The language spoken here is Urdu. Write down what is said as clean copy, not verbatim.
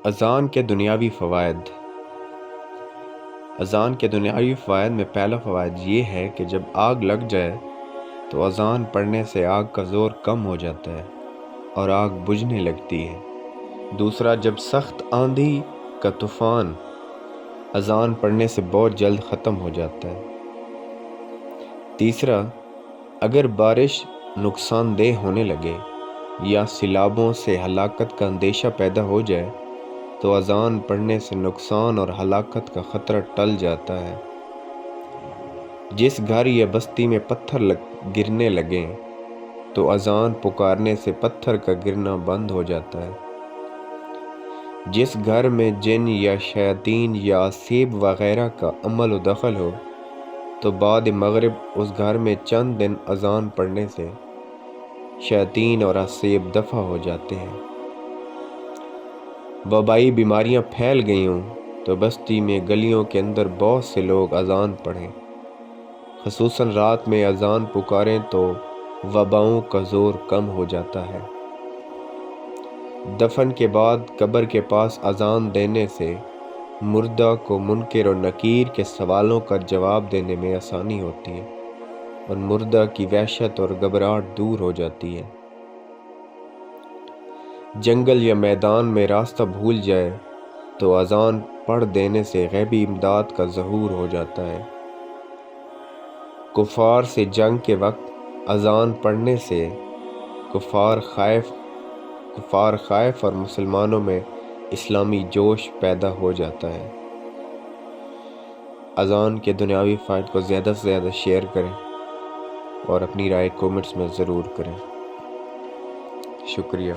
اذان کے دنیاوی فوائد۔ اذان کے دنیاوی فوائد میں پہلا فوائد یہ ہے کہ جب آگ لگ جائے تو اذان پڑھنے سے آگ کا زور کم ہو جاتا ہے اور آگ بجھنے لگتی ہے۔ دوسرا، جب سخت آندھی کا طوفان اذان پڑھنے سے بہت جلد ختم ہو جاتا ہے۔ تیسرا، اگر بارش نقصان دہ ہونے لگے یا سیلابوں سے ہلاکت کا اندیشہ پیدا ہو جائے تو اذان پڑھنے سے نقصان اور ہلاکت کا خطرہ ٹل جاتا ہے۔ جس گھر یا بستی میں پتھر گرنے لگیں تو اذان پکارنے سے پتھر کا گرنا بند ہو جاتا ہے۔ جس گھر میں جن یا شیاطین یا عصیب وغیرہ کا عمل و دخل ہو تو بعد مغرب اس گھر میں چند دن اذان پڑھنے سے شیاطین اور عصیب دفع ہو جاتے ہیں۔ وبائی بیماریاں پھیل گئی ہوں تو بستی میں گلیوں کے اندر بہت سے لوگ اذان پڑھیں، خصوصاً رات میں اذان پکاریں تو وباؤں کا زور کم ہو جاتا ہے۔ دفن کے بعد قبر کے پاس اذان دینے سے مردہ کو منکر اور نکیر کے سوالوں کا جواب دینے میں آسانی ہوتی ہے اور مردہ کی وحشت اور گھبراہٹ دور ہو جاتی ہے۔ جنگل یا میدان میں راستہ بھول جائے تو اذان پڑھ دینے سے غیبی امداد کا ظہور ہو جاتا ہے۔ کفار سے جنگ کے وقت اذان پڑھنے سے کفار خائف اور مسلمانوں میں اسلامی جوش پیدا ہو جاتا ہے۔ اذان کے دنیاوی فوائد کو زیادہ سے زیادہ شیئر کریں اور اپنی رائے کومنٹس میں ضرور کریں۔ شکریہ۔